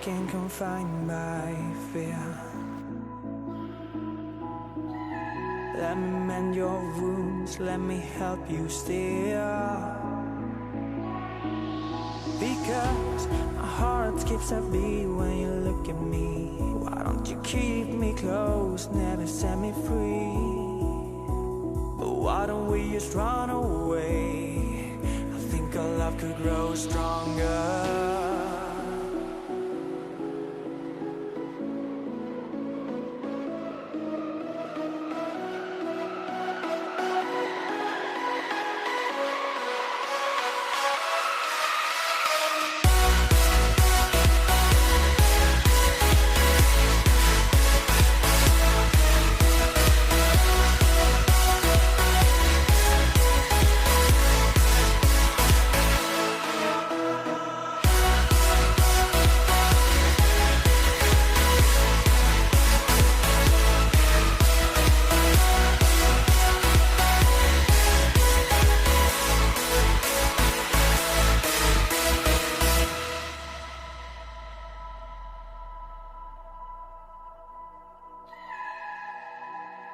broken, confined by fear. Let me mend your wounds, let me help you steer. Because my heart skips a beat when you look at me. Why don't you keep me close, never set me free? But why don't we just run away? I think our love could grow stronger.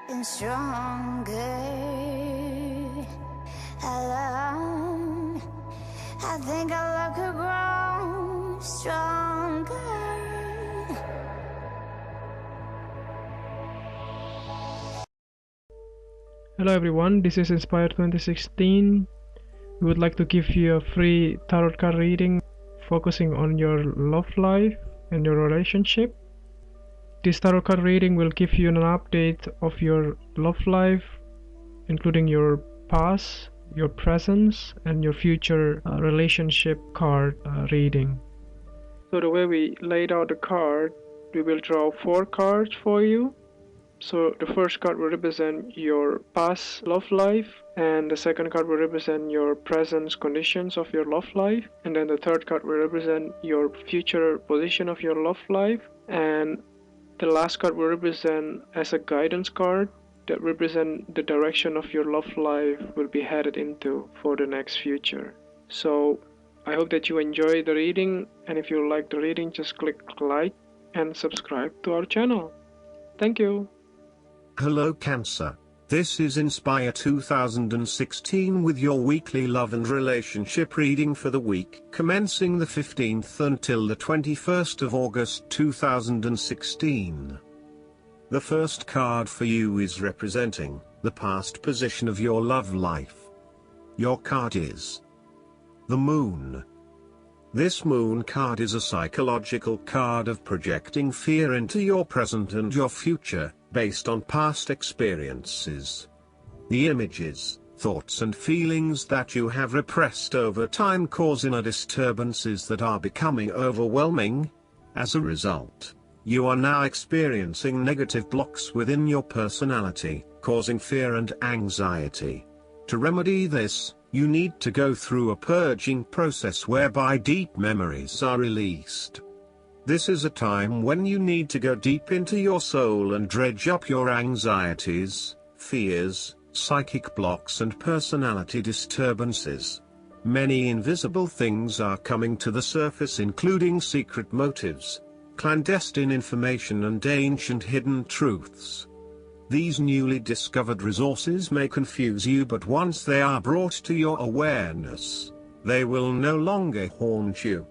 And stronger alone. I think our love could grow stronger. Hello everyone, this is Inspire 2016. We would like to give you a free tarot card reading focusing on your love life and your relationship. This tarot card reading will give you an update of your love life, including your past, your present, and your future relationship card reading. So the way we laid out the card, we will draw 4 cards for you. So the first card will represent your past love life, and the second card will represent your present conditions of your love life, and then the third card will represent your future position of your love life, and the last card will represent as a guidance card that represent the direction of your love life will be headed into for the next future. So I hope that you enjoy the reading, and if you like the reading, just click like and subscribe to our channel. Thank you. Hello Cancer. This is Inspire 2016 with your weekly love and relationship reading for the week commencing the 15th until the 21st of August 2016. The first card for you is representing the past position of your love life. Your card is the Moon. This Moon card is a psychological card of projecting fear into your present and your future, based on past experiences. The images, thoughts and feelings that you have repressed over time cause inner disturbances that are becoming overwhelming. As a result, you are now experiencing negative blocks within your personality, causing fear and anxiety. To remedy this, you need to go through a purging process whereby deep memories are released. This is a time when you need to go deep into your soul and dredge up your anxieties, fears, psychic blocks and personality disturbances. Many invisible things are coming to the surface, including secret motives, clandestine information and ancient hidden truths. These newly discovered resources may confuse you, but once they are brought to your awareness, they will no longer haunt you.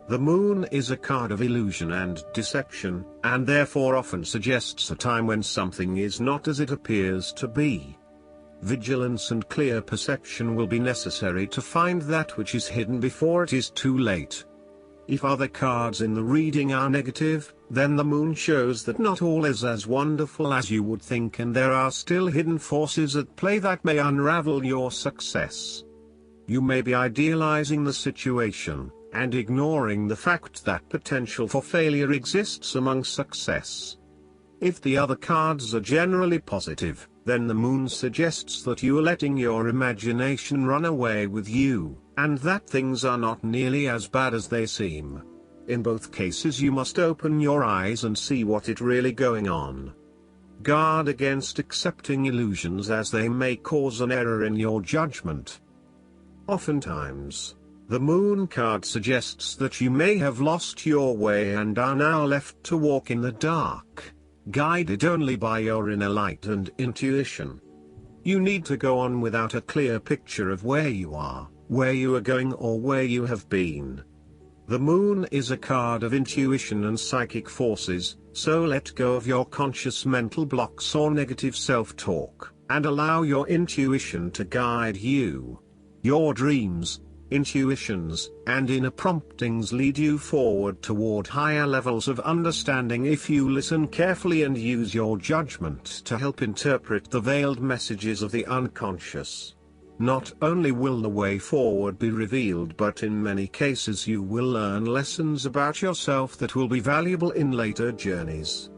The Moon is a card of illusion and deception, and therefore often suggests a time when something is not as it appears to be. Vigilance and clear perception will be necessary to find that which is hidden before it is too late. If other cards in the reading are negative, then the Moon shows that not all is as wonderful as you would think, and there are still hidden forces at play that may unravel your success. You may be idealizing the situation, and ignoring the fact that potential for failure exists among success. If the other cards are generally positive, then the Moon suggests that you are letting your imagination run away with you, and that things are not nearly as bad as they seem. In both cases you must open your eyes and see what is really going on. Guard against accepting illusions, as they may cause an error in your judgment. Oftentimes, The Moon card suggests that you may have lost your way and are now left to walk in the dark, guided only by your inner light and intuition. You need to go on without a clear picture of where you are, where you are going, or where you have been. The Moon is a card of intuition and psychic forces, so let go of your conscious mental blocks or negative self-talk, and allow your intuition to guide you. Your dreams, intuitions, and inner promptings lead you forward toward higher levels of understanding if you listen carefully and use your judgment to help interpret the veiled messages of the unconscious. Not only will the way forward be revealed, but in many cases you will learn lessons about yourself that will be valuable in later journeys.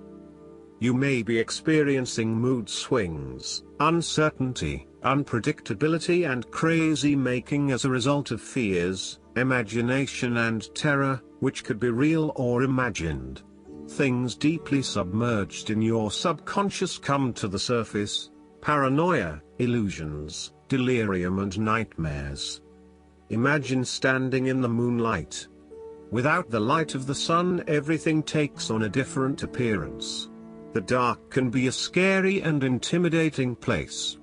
You may be experiencing mood swings, uncertainty, unpredictability, and crazy making as a result of fears, imagination, and terror, which could be real or imagined. Things deeply submerged in your subconscious come to the surface: paranoia, illusions, delirium, and nightmares. Imagine standing in the moonlight. Without the light of the sun, everything takes on a different appearance. The dark can be a scary and intimidating place.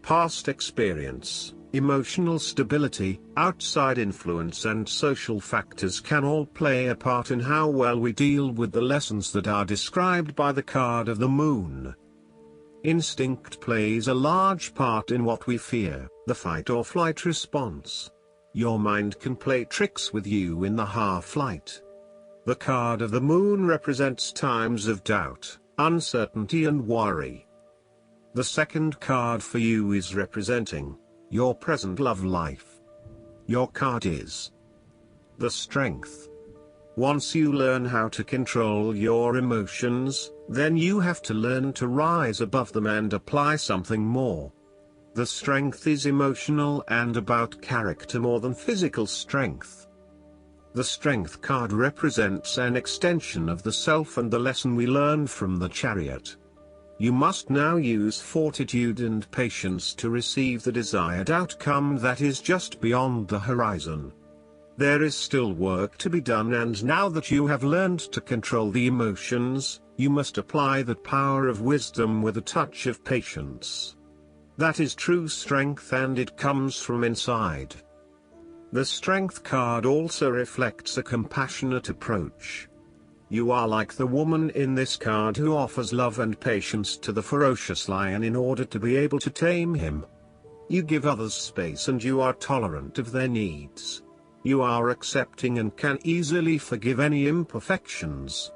Past experience, emotional stability, outside influence, and social factors can all play a part in how well we deal with the lessons that are described by the card of the Moon. Instinct plays a large part in what we fear, the fight or flight response. Your mind can play tricks with you in the half-light. The card of the Moon represents times of doubt, uncertainty, and worry. The second card for you is representing your present love life. Your card is the Strength. Once you learn how to control your emotions, then you have to learn to rise above them and apply something more. The Strength is emotional and about character more than physical strength. The Strength card represents an extension of the self and the lesson we learned from the Chariot. You must now use fortitude and patience to receive the desired outcome that is just beyond the horizon. There is still work to be done, and now that you have learned to control the emotions, you must apply the power of wisdom with a touch of patience. That is true strength, and it comes from inside. The Strength card also reflects a compassionate approach. You are like the woman in this card who offers love and patience to the ferocious lion in order to be able to tame him. You give others space and you are tolerant of their needs. You are accepting and can easily forgive any imperfections.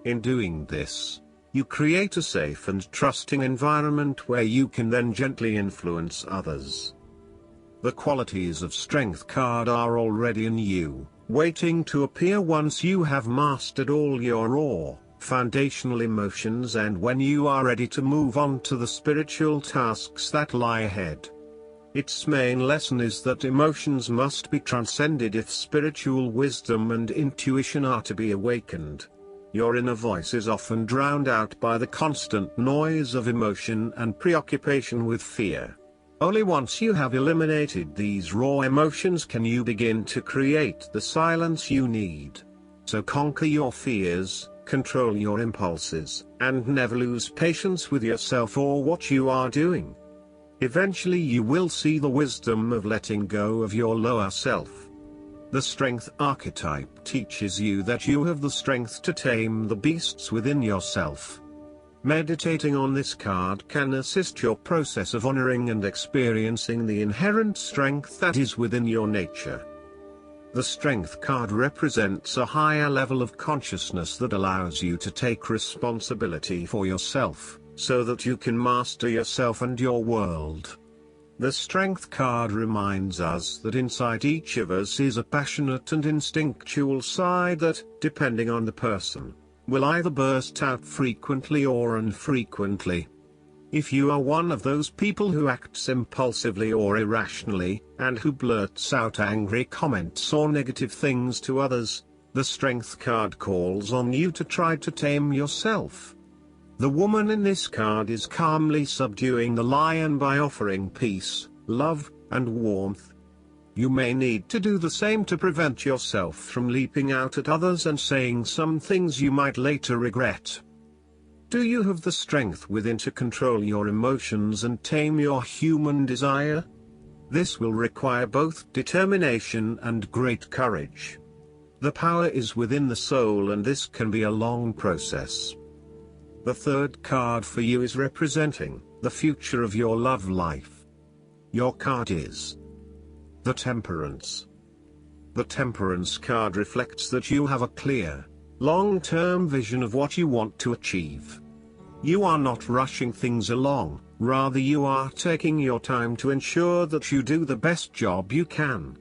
In doing this, you create a safe and trusting environment where you can then gently influence others. The qualities of Strength card are already in you, waiting to appear once you have mastered all your raw, foundational emotions and when you are ready to move on to the spiritual tasks that lie ahead. Its main lesson is that emotions must be transcended if spiritual wisdom and intuition are to be awakened. Your inner voice is often drowned out by the constant noise of emotion and preoccupation with fear. Only once you have eliminated these raw emotions can you begin to create the silence you need. So conquer your fears, control your impulses, and never lose patience with yourself or what you are doing. Eventually you will see the wisdom of letting go of your lower self. The Strength archetype teaches you that you have the strength to tame the beasts within yourself. Meditating on this card can assist your process of honoring and experiencing the inherent strength that is within your nature. The Strength card represents a higher level of consciousness that allows you to take responsibility for yourself, so that you can master yourself and your world. The Strength card reminds us that inside each of us is a passionate and instinctual side that, depending on the person, will either burst out frequently or infrequently. If you are one of those people who acts impulsively or irrationally, and who blurts out angry comments or negative things to others, the Strength card calls on you to try to tame yourself. The woman in this card is calmly subduing the lion by offering peace, love, and warmth. You may need to do the same to prevent yourself from leaping out at others and saying some things you might later regret. Do you have the strength within to control your emotions and tame your human desire? This will require both determination and great courage. The power is within the soul, and this can be a long process. The third card for you is representing the future of your love life. Your card is the Temperance. The Temperance card reflects that you have a clear, long-term vision of what you want to achieve. You are not rushing things along, rather you are taking your time to ensure that you do the best job you can.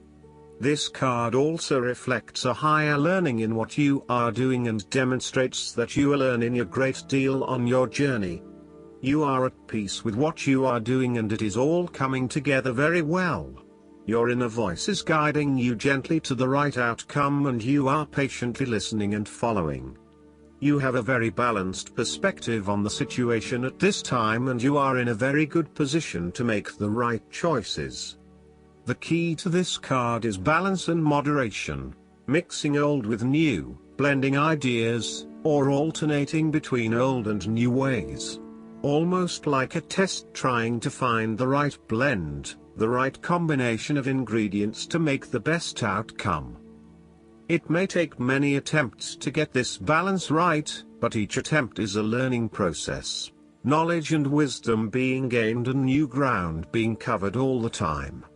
This card also reflects a higher learning in what you are doing and demonstrates that you are learning a great deal on your journey. You are at peace with what you are doing and it is all coming together very well. Your inner voice is guiding you gently to the right outcome and you are patiently listening and following. You have a very balanced perspective on the situation at this time and you are in a very good position to make the right choices. The key to this card is balance and moderation, mixing old with new, blending ideas, or alternating between old and new ways. Almost like a test trying to find the right blend, the right combination of ingredients to make the best outcome. It may take many attempts to get this balance right, but each attempt is a learning process, knowledge and wisdom being gained and new ground being covered all the time.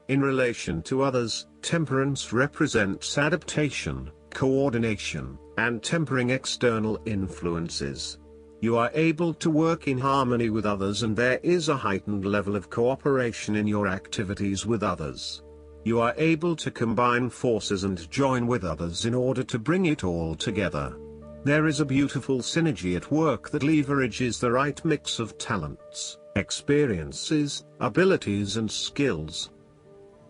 In relation to others, Temperance represents adaptation, coordination, and tempering external influences. You are able to work in harmony with others and there is a heightened level of cooperation in your activities with others. You are able to combine forces and join with others in order to bring it all together. There is a beautiful synergy at work that leverages the right mix of talents, experiences, abilities and skills.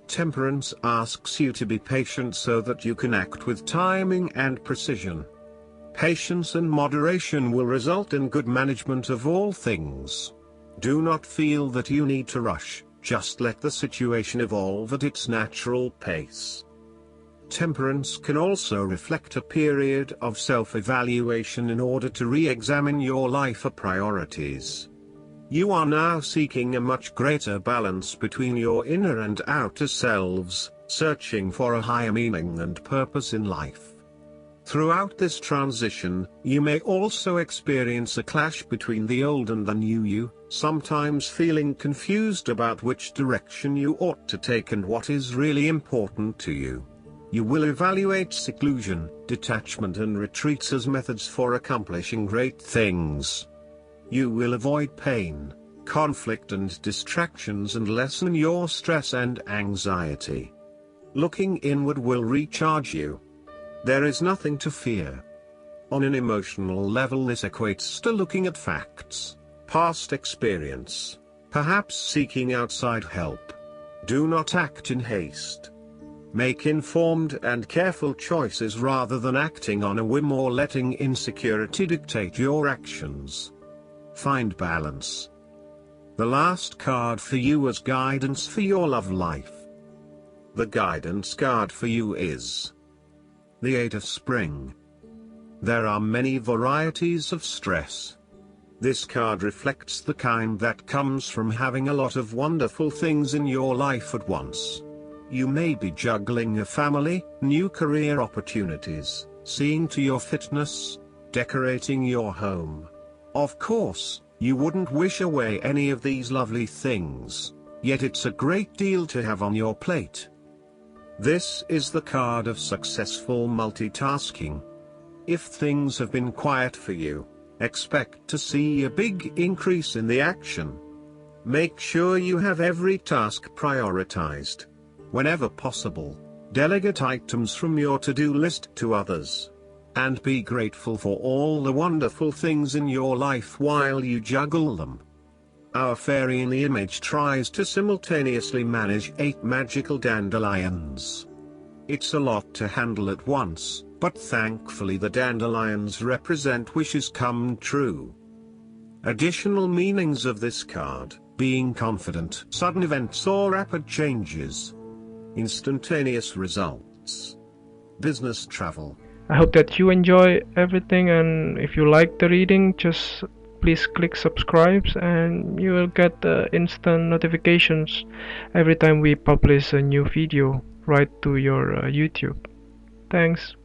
Temperance asks you to be patient so that you can act with timing and precision. Patience and moderation will result in good management of all things. Do not feel that you need to rush, just let the situation evolve at its natural pace. Temperance can also reflect a period of self-evaluation in order to re-examine your life priorities. You are now seeking a much greater balance between your inner and outer selves, searching for a higher meaning and purpose in life. Throughout this transition, you may also experience a clash between the old and the new you, sometimes feeling confused about which direction you ought to take and what is really important to you. You will evaluate seclusion, detachment and retreats as methods for accomplishing great things. You will avoid pain, conflict and distractions and lessen your stress and anxiety. Looking inward will recharge you. There is nothing to fear. On an emotional level, this equates to looking at facts, past experience, perhaps seeking outside help. Do not act in haste. Make informed and careful choices rather than acting on a whim or letting insecurity dictate your actions. Find balance. The last card for you is guidance for your love life. The guidance card for you is the Eight of Spring. There are many varieties of stress. This card reflects the kind that comes from having a lot of wonderful things in your life at once. You may be juggling a family, new career opportunities, seeing to your fitness, decorating your home. Of course, you wouldn't wish away any of these lovely things, yet it's a great deal to have on your plate. This is the card of successful multitasking. If things have been quiet for you, expect to see a big increase in the action. Make sure you have every task prioritized. Whenever possible, delegate items from your to-do list to others. And be grateful for all the wonderful things in your life while you juggle them. Our fairy in the image tries to simultaneously manage 8 magical dandelions. It's a lot to handle at once, but thankfully the dandelions represent wishes come true. Additional meanings of this card: being confident, sudden events or rapid changes. instantaneous results. Business travel. I hope that you enjoy everything, and if you like the reading, just please click subscribe and you will get instant notifications every time we publish a new video right to your YouTube. Thanks.